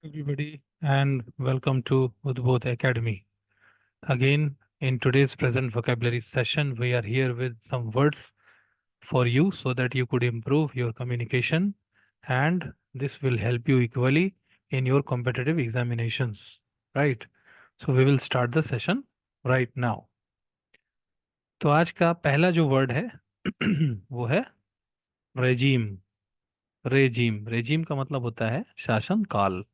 Everybody, and welcome to Udbodh Academy. Again, in today's present vocabulary session, we are here with some words for you so that you could improve your communication, and this will help you equally in your competitive examinations. Right? So, we will start the session right now. तो आज का पहला जो word है वो है regime. Regime regime का मतलब होता है शासन काल।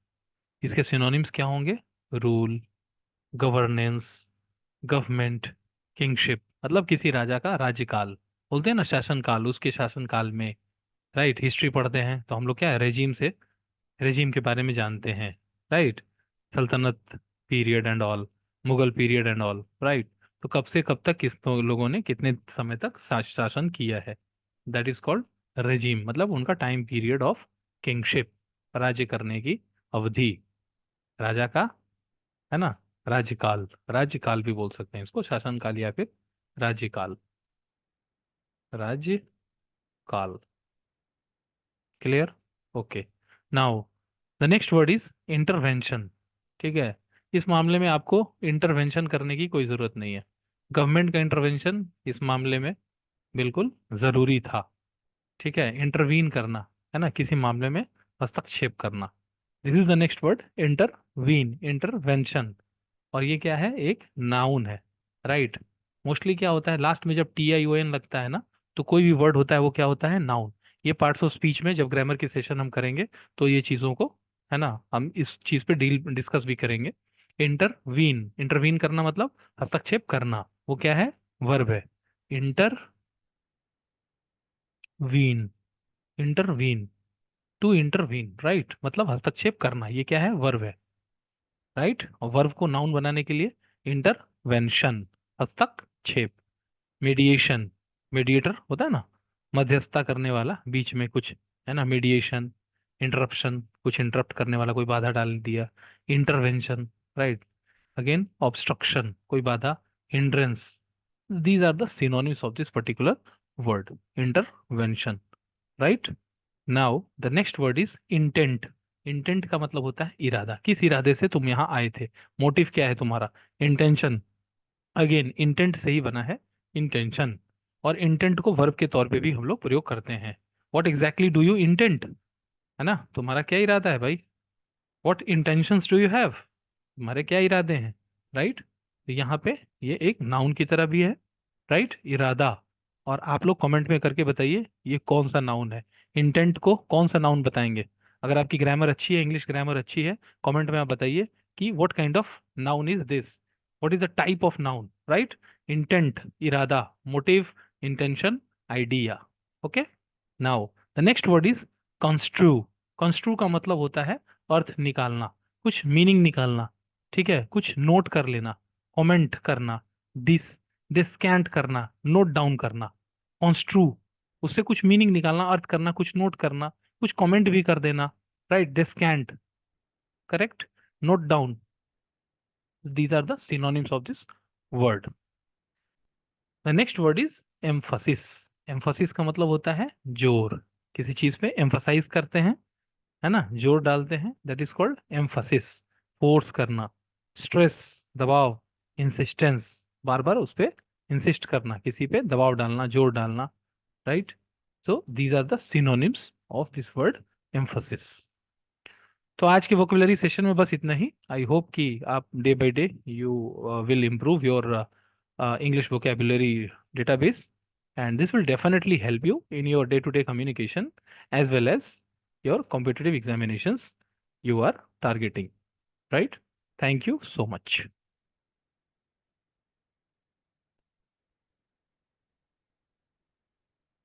इसके सिनोनिम्स क्या होंगे? Rule, governance, government, kingship. मतलब किसी राजा का राज्यकाल बोलते हैं ना, शासनकाल, उसके शासनकाल में। राइट, हिस्ट्री पढ़ते हैं तो हम लोग क्या है, रेजीम से रेजीम के बारे में जानते हैं। राइट, सल्तनत period and all, Mughal period and all. Right, तो कब से कब तक किस लोगों ने कितने समय तक शासन किया है, दैट इज कॉल्ड रेजीम। मतलब उनका टाइम पीरियड ऑफ किंगशिप, राज्य करने की अवधि, राजा का, है ना, राज्यकाल। राज्यकाल भी बोल सकते हैं इसको, शासनकाल या फिर राज्यकाल। राज्यकाल। Clear? Okay. Now the next word is intervention. ठीक है, इस मामले में आपको इंटरवेंशन करने की कोई जरूरत नहीं है। गवर्नमेंट का इंटरवेंशन इस मामले में बिल्कुल जरूरी था। ठीक है, इंटरवीन करना, है ना, किसी मामले में हस्तक्षेप करना। This is the next word, intervene, intervention. और ये क्या है? एक नाउन है। राइट, मोस्टली क्या होता है, लास्ट में जब TION लगता है ना, तो कोई भी वर्ड होता है वो क्या होता है? नाउन। ये पार्ट्स ऑफ स्पीच में जब ग्रामर के सेशन हम करेंगे तो ये चीज़ों को, है ना, हम इस चीज़ पे डील डिस्कस भी करेंगे। इंटरवीन, इंटरवीन करना मतलब हस्तक्षेप करना, वो क्या है? वर्ब है। Intervene, intervene, to intervene. Right, मतलब हस्तक्षेप करना, ये क्या है? वर्ब है। राइट, और वर्ब को नाउन बनाने के लिए इंटरवेंशन, हस्तक्षेप। मीडिएशन, मीडिएटर होता है ना, मध्यस्थता करने वाला बीच में कुछ, है ना, मीडिएशन। इंटरप्शन, कुछ इंटरप्ट करने वाला, कोई बाधा डाल दिया। इंटरवेंशन। राइट, अगेन ऑब्स्ट्रक्शन, कोई बाधा। Hindrance. These are the synonyms of this particular word, intervention. Right, now the next word is intent. Intent का मतलब होता है इरादा, किस इरादे से तुम यहाँ आए थे, मोटिव क्या है तुम्हारा, इंटेंशन। अगेन इंटेंट से ही बना है इंटेंशन। और इंटेंट को वर्ब के तौर पे भी हम लोग प्रयोग करते हैं। What exactly do you intent, है ना, तुम्हारा क्या इरादा है भाई। What intentions do you have, तुम्हारे क्या इरादे हैं। राइट, तो यहाँ पे ये एक नाउन की तरह भी है। राइट, इरादा। और आप लोग कमेंट में करके बताइए ये कौन सा नाउन है, इंटेंट को कौन सा नाउन बताएंगे। अगर आपकी ग्रामर अच्छी है, इंग्लिश ग्रामर अच्छी है, कमेंट में आप बताइए कि what kind of noun is this, what is the type of noun. Right, intent इरादा, motive, intention, idea. Okay, now the next word is construe. Construe का मतलब होता है अर्थ निकालना, कुछ मीनिंग निकालना। ठीक है, कुछ नोट कर लेना, कमेंट करना, डिस डिस्कैंट करना, नोट डाउन करना। कॉन्स्ट्रू, उससे कुछ मीनिंग निकालना, अर्थ करना, कुछ नोट करना, कुछ कमेंट भी कर देना। Right, descant, correct, note down. These are the synonyms of this word. The next word is emphasis. Emphasis का मतलब होता है जोर, किसी चीज पे एम्फसाइज करते हैं, है ना, जोर डालते हैं, that is called emphasis. Force करना, स्ट्रेस, दबाव, इंसिस्टेंस, बार बार उस पे इंसिस्ट करना, किसी पे दबाव डालना, जोर डालना। Right, so these are the synonyms of this word emphasis. तो आज के वोकेबलरी सेशन में बस इतना ही। आई होप कि आप day by day you will improve your English vocabulary database, and this will definitely help you in your day-to-day communication as well as your competitive examinations you are targeting. Right? Thank you so much.